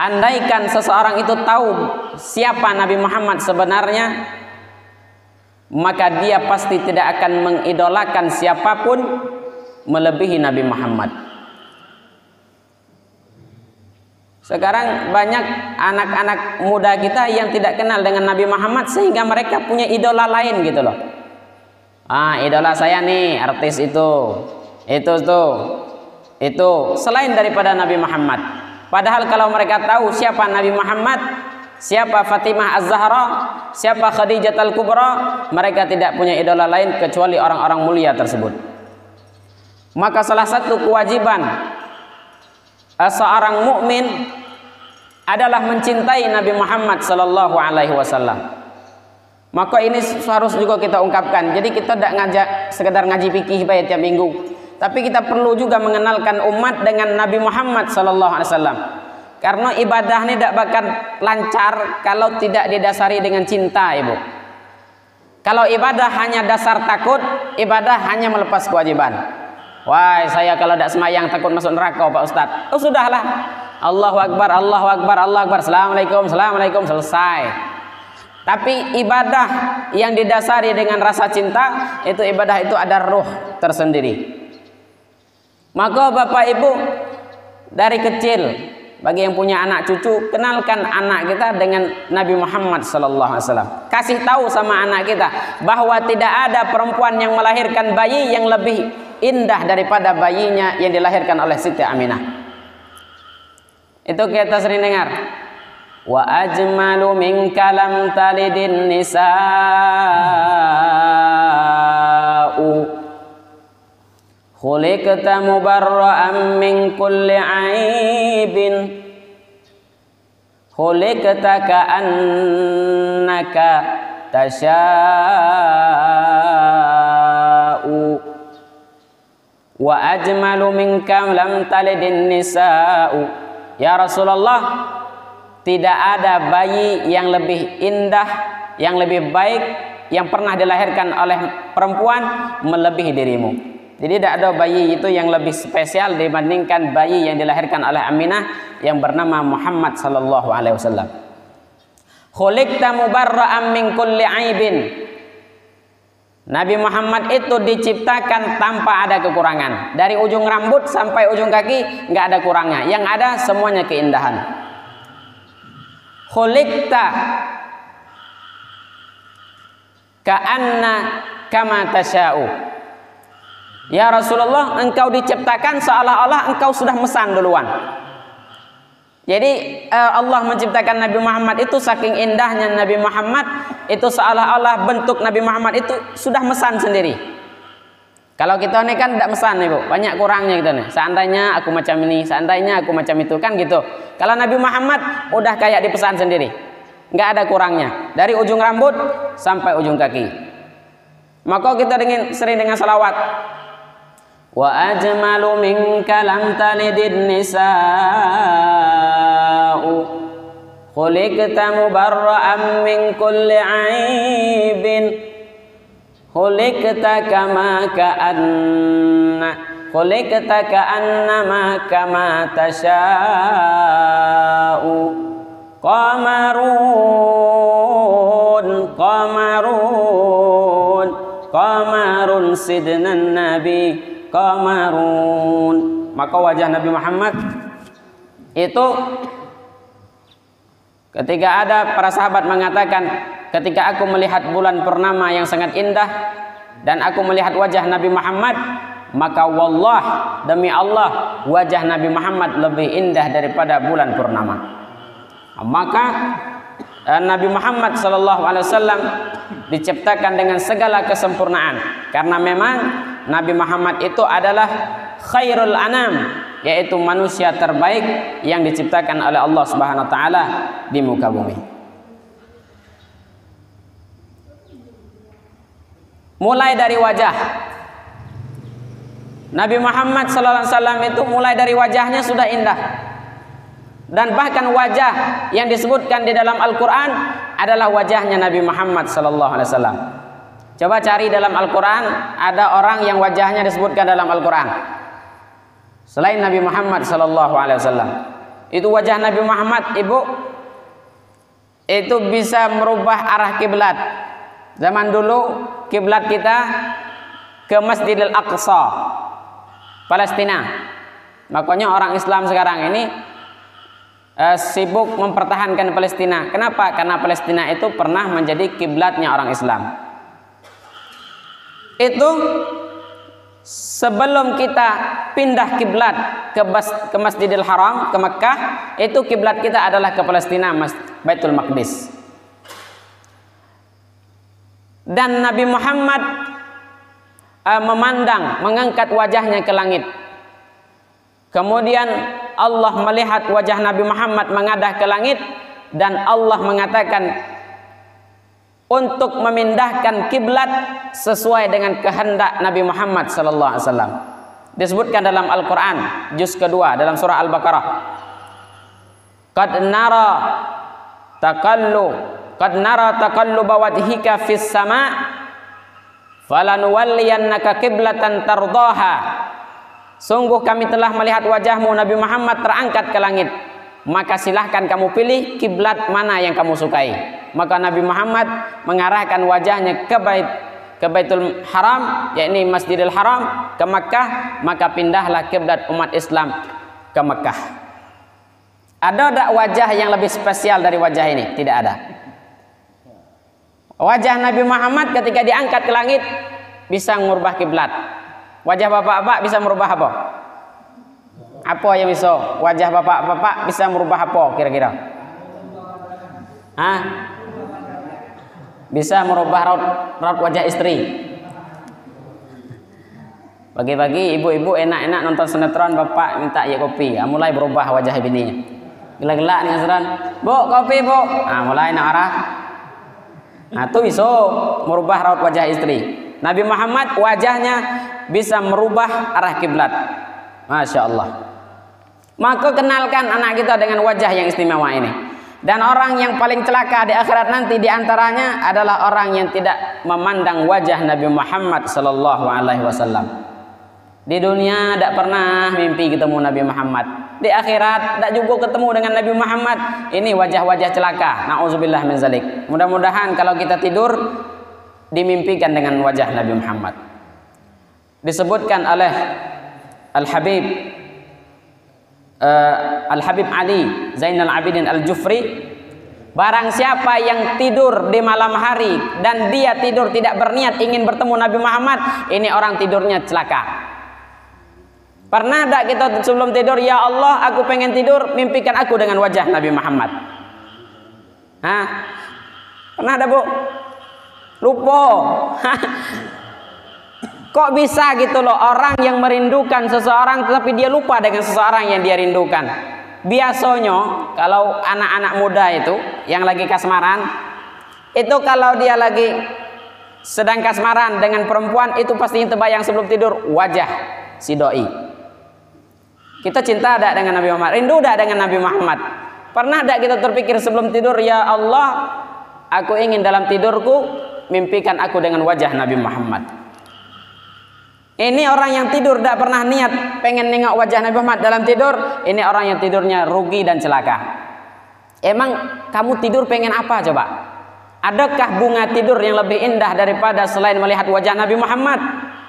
andaikan seseorang itu tahu siapa Nabi Muhammad sebenarnya, maka dia pasti tidak akan mengidolakan siapapun melebihi Nabi Muhammad. Sekarang banyak anak-anak muda kita yang tidak kenal dengan Nabi Muhammad sehingga mereka punya idola lain gitu loh. Idola saya nih artis itu selain daripada Nabi Muhammad. Padahal kalau mereka tahu siapa Nabi Muhammad, siapa Fatimah Az-Zahra, siapa Khadijah Al-Kubra, mereka tidak punya idola lain kecuali orang-orang mulia tersebut. Maka salah satu kewajiban seorang mukmin adalah mencintai Nabi Muhammad sallallahu alaihi wasallam. Maka ini harus juga kita ungkapkan. Jadi kita tidak sekedar ngaji fikih baik tiap minggu, tapi kita perlu juga mengenalkan umat dengan Nabi Muhammad sallallahu alaihi wasallam. Karena ibadah ini tidak bakal lancar kalau tidak didasari dengan cinta, Ibu. Kalau ibadah hanya dasar takut, ibadah hanya melepas kewajiban. Wah, saya kalau tidak semayang takut masuk neraka, Pak Ustadz. Oh sudahlah, Allahu Akbar, Allahu Akbar, Allahu Akbar, Assalamualaikum, Assalamualaikum, selesai. Tapi ibadah yang didasari dengan rasa cinta, itu ibadah itu ada ruh tersendiri. Maka Bapak Ibu, dari kecil, bagi yang punya anak cucu, kenalkan anak kita dengan Nabi Muhammad SAW. Kasih tahu sama anak kita bahwa tidak ada perempuan yang melahirkan bayi yang lebih indah daripada bayinya yang dilahirkan oleh Siti Aminah. Itu kita sering dengar. Wa ajmalu minka lam talidin nisa'u khuliqta mubarra'an min kulli aibin khuliqta ka'annaka tasha'u wa ajmalu minka lam talidin nisa'u. Ya Rasulullah, tidak ada bayi yang lebih indah, yang lebih baik, yang pernah dilahirkan oleh perempuan melebihi dirimu. Jadi tidak ada bayi itu yang lebih spesial dibandingkan bayi yang dilahirkan oleh Aminah yang bernama Muhammad sallallahu alaihi wasallam. Khuliqta mubarra'an min kulli aibin. Nabi Muhammad itu diciptakan tanpa ada kekurangan. Dari ujung rambut sampai ujung kaki nggak ada kurangnya. Yang ada semuanya keindahan. Khuliqta ka'anna kama tasha'u. Ya Rasulullah, engkau diciptakan seolah-olah engkau sudah mesan duluan. Jadi Allah menciptakan Nabi Muhammad itu saking indahnya Nabi Muhammad itu seolah-olah bentuk Nabi Muhammad itu sudah mesan sendiri. Kalau kita ini kan tidak mesan Ibu, banyak kurangnya gitu nih. Seandainya aku macam ini, seandainya aku macam itu kan gitu. Kalau Nabi Muhammad udah kayak dipesan sendiri, nggak ada kurangnya dari ujung rambut sampai ujung kaki. Maka kita sering dengan salawat. Wa ajmalu minka lam talidin nisa'u khuliqta mubarra'an min kulli aibin khuliqta kama ka'anna khuliqta ka'annama kama tasha'u qamarun sidnan nabi qamarun. Maka wajah Nabi Muhammad itu ketika ada para sahabat mengatakan, ketika aku melihat bulan purnama yang sangat indah dan aku melihat wajah Nabi Muhammad, maka wallah, demi Allah, wajah Nabi Muhammad lebih indah daripada bulan purnama. Maka Nabi Muhammad SAW diciptakan dengan segala kesempurnaan, karena memang Nabi Muhammad itu adalah khairul anam, yaitu manusia terbaik yang diciptakan oleh Allah Subhanahu wa taala di muka bumi. Mulai dari wajah Nabi Muhammad SAW itu mulai dari wajahnya sudah indah. Dan bahkan wajah yang disebutkan di dalam Al-Quran adalah wajahnya Nabi Muhammad SAW. Coba cari dalam Al-Quran, ada orang yang wajahnya disebutkan dalam Al-Quran selain Nabi Muhammad SAW. Itu wajah Nabi Muhammad, Ibu, itu bisa merubah arah kiblat. Zaman dulu kiblat kita ke Masjidil Aqsa, Palestina. Makanya orang Islam sekarang ini sibuk mempertahankan Palestina. Kenapa? Karena Palestina itu pernah menjadi kiblatnya orang Islam. Itu sebelum kita pindah kiblat ke Masjidil Haram, ke Mekah, itu kiblat kita adalah ke Palestina, Baitul Maqdis. Dan Nabi Muhammad mengangkat wajahnya ke langit. Kemudian Allah melihat wajah Nabi Muhammad mengadah ke langit, dan Allah mengatakan untuk memindahkan kiblat sesuai dengan kehendak Nabi Muhammad sallallahu alaihi wasallam. Disebutkan dalam Al-Qur'an juz kedua dalam surah Al-Baqarah. Qad nara taqalluba wajhika fis sama' falanuwalliyannaka qiblatan tardaha. Sungguh kami telah melihat wajahmu Nabi Muhammad terangkat ke langit, maka silahkan kamu pilih kiblat mana yang kamu sukai. Maka Nabi Muhammad mengarahkan wajahnya ke Baitul Haram, yakni Masjidil Haram, ke Makkah, maka pindahlah kiblat umat Islam ke Makkah. Ada tak wajah yang lebih spesial dari wajah ini? Tidak ada. Wajah Nabi Muhammad ketika diangkat ke langit bisa mengubah kiblat. Wajah bapak-bapak bisa merubah apa? Apa yang bisa? Wajah bapak-bapak bisa merubah apa kira-kira? Hah? Bisa merubah raut wajah istri. Pagi-pagi ibu-ibu enak-enak nonton sinetron, bapak minta ya kopi, mulai berubah wajah bininya. Gelak-gelak nih sinetron, bu kopi bu, mulai nak arah. Nah itu bisa merubah raut wajah istri. Nabi Muhammad wajahnya bisa merubah arah kiblat. Masya Allah. Maka kenalkan anak kita dengan wajah yang istimewa ini. Dan orang yang paling celaka di akhirat nanti diantaranya adalah orang yang tidak memandang wajah Nabi Muhammad sallallahu alaihi wasallam. Di dunia tidak pernah mimpi ketemu Nabi Muhammad. Di akhirat tidak juga ketemu dengan Nabi Muhammad. Ini wajah-wajah celaka. Nauzubillah min zalik. Mudah-mudahan kalau kita tidur dimimpikan dengan wajah Nabi Muhammad. Disebutkan oleh Al-Habib Ali Zainal Abidin Al-Jufri, barang siapa yang tidur di malam hari dan dia tidur tidak berniat ingin bertemu Nabi Muhammad, ini orang tidurnya celaka. Pernah tak kita sebelum tidur, ya Allah aku pengen tidur, mimpikan aku dengan wajah Nabi Muhammad? Hah? Pernah ada bu? Lupa. Kok bisa gitu loh, orang yang merindukan seseorang tetapi dia lupa dengan seseorang yang dia rindukan. Biasanya kalau anak-anak muda itu yang lagi kasmaran, itu kalau dia lagi sedang kasmaran dengan perempuan, itu pasti terbayang sebelum tidur wajah si doi. Kita cinta tak dengan Nabi Muhammad? Rindu tak dengan Nabi Muhammad? Pernah tak kita terpikir sebelum tidur, ya Allah aku ingin dalam tidurku mimpikan aku dengan wajah Nabi Muhammad? Ini orang yang tidur tidak pernah niat pengen nengok wajah Nabi Muhammad dalam tidur. Ini orang yang tidurnya rugi dan celaka. Emang kamu tidur pengen apa coba? Adakah bunga tidur yang lebih indah daripada selain melihat wajah Nabi Muhammad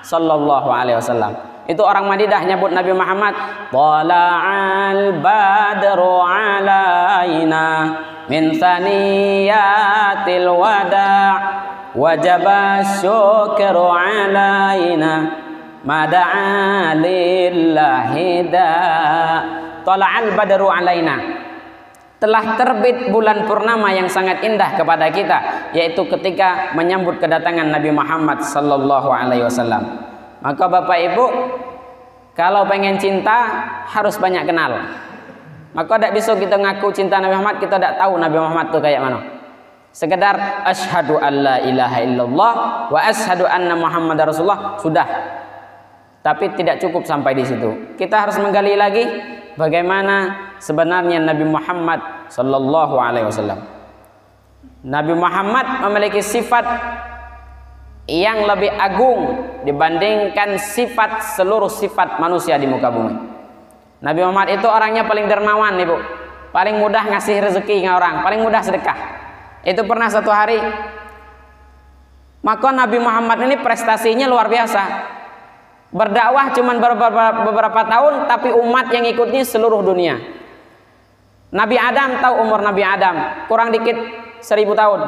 sallallahu alaihi wasallam? Itu orang Madinah nyebut Nabi Muhammad, tala'al badru alaina min saniyatil wada' wajaba syukru alaina mada'a lillahi da. Tala'al badru alaina, telah terbit bulan purnama yang sangat indah kepada kita, yaitu ketika menyambut kedatangan Nabi Muhammad sallallahu alaihi wasallam. Maka Bapak Ibu, kalau pengen cinta harus banyak kenal. Maka tidak bisa kita ngaku cinta Nabi Muhammad, kita tidak tahu Nabi Muhammad itu kayak mana. Sekedar asyhadu alla ilaha illallah wa asyhadu anna Muhammadar Rasulullah sudah. Tapi tidak cukup sampai di situ. Kita harus menggali lagi bagaimana sebenarnya Nabi Muhammad sallallahu alaihi wasallam. Nabi Muhammad memiliki sifat yang lebih agung dibandingkan sifat seluruh sifat manusia di muka bumi. Nabi Muhammad itu orangnya paling dermawan, Ibu. Paling mudah ngasih rezeki ke orang, paling mudah sedekah. Itu pernah satu hari, maka Nabi Muhammad ini prestasinya luar biasa. Berdakwah cuma beberapa tahun, tapi umat yang ikutnya seluruh dunia. Nabi Adam, tahu umur Nabi Adam? Kurang dikit 1000 tahun.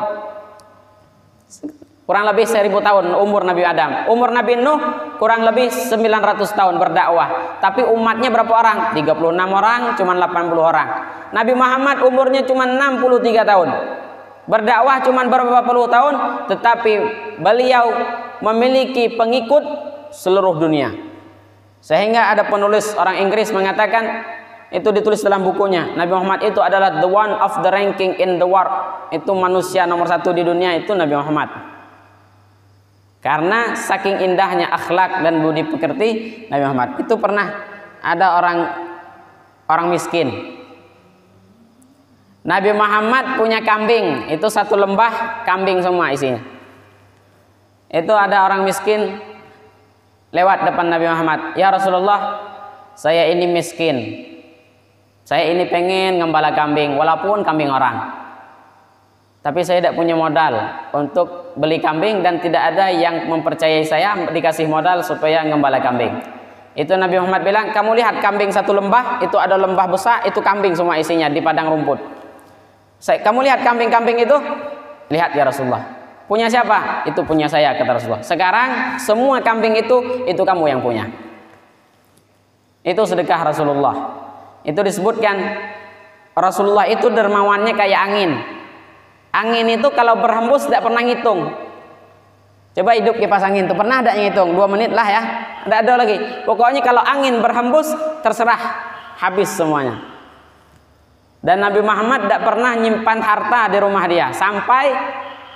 Kurang lebih 1000 tahun umur Nabi Adam. Umur Nabi Nuh kurang lebih 900 tahun berdakwah. Tapi umatnya berapa orang? 36 orang, cuma 80 orang. Nabi Muhammad umurnya cuma 63 tahun. Berdakwah cuma beberapa puluh tahun, tetapi beliau memiliki pengikut seluruh dunia. Sehingga ada penulis orang Inggris mengatakan, itu ditulis dalam bukunya, Nabi Muhammad itu adalah the one of the ranking in the world. Itu manusia nomor 1 di dunia, itu Nabi Muhammad. Karena saking indahnya akhlak dan budi pekerti Nabi Muhammad. Itu pernah ada orang miskin. Nabi Muhammad punya kambing, itu satu lembah kambing semua isinya. Itu ada orang miskin lewat depan Nabi Muhammad, "Ya Rasulullah, saya ini miskin. Saya ini pengen ngembala kambing, walaupun kambing orang. Tapi saya tidak punya modal untuk beli kambing dan tidak ada yang mempercayai saya dikasih modal supaya ngembala kambing." Itu Nabi Muhammad bilang, "Kamu lihat kambing satu lembah, itu ada lembah besar, itu kambing semua isinya di padang rumput. Kamu lihat kambing-kambing itu? Lihat ya Rasulullah. Punya siapa? Itu punya saya," kata Rasulullah. "Sekarang semua kambing itu kamu yang punya." Itu sedekah Rasulullah. Itu disebutkan Rasulullah itu dermawannya kayak angin. Angin itu kalau berhembus tidak pernah ngitung. Coba hidup kipas angin itu, pernah ada yang ngitung? 2 menit lah ya, tidak ada lagi. Pokoknya kalau angin berhembus terserah, habis semuanya. Dan Nabi Muhammad tidak pernah nyimpan harta di rumah dia sampai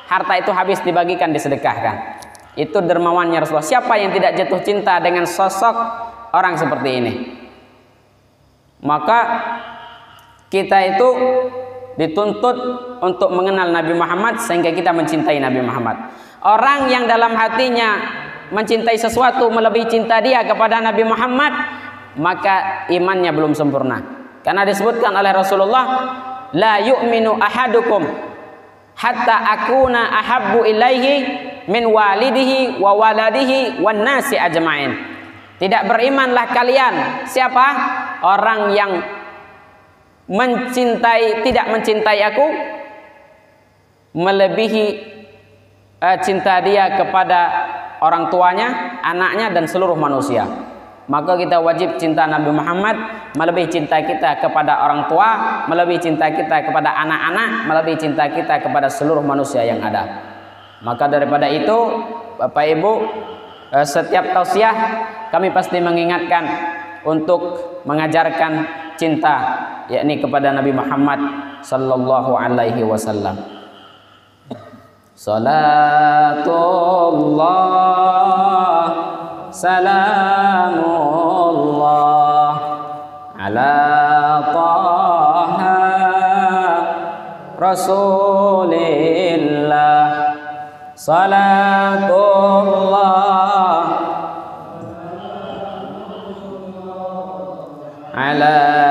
harta itu habis dibagikan, disedekahkan. Itu dermawannya Rasulullah. Siapa yang tidak jatuh cinta dengan sosok orang seperti ini? Maka kita itu dituntut untuk mengenal Nabi Muhammad sehingga kita mencintai Nabi Muhammad. Orang yang dalam hatinya mencintai sesuatu melebihi cinta dia kepada Nabi Muhammad, maka imannya belum sempurna. Karena disebutkan oleh Rasulullah, "La yu'minu ahadukum hatta akuna ahabbu ilaihi min walidihi wa waladihi wan nasi ajma'in." Tidak berimanlah kalian. Siapa? Orang yang tidak mencintai aku melebihi cinta dia kepada orang tuanya, anaknya dan seluruh manusia. Maka kita wajib cinta Nabi Muhammad melebihi cinta kita kepada orang tua, melebihi cinta kita kepada anak-anak, melebihi cinta kita kepada seluruh manusia yang ada. Maka daripada itu, Bapak Ibu, setiap tausiah kami pasti mengingatkan untuk mengajarkan cinta, yakni kepada Nabi Muhammad sallallahu alaihi wasallam. Salatullah salamullah ala taha rasulillah. Salatullah ala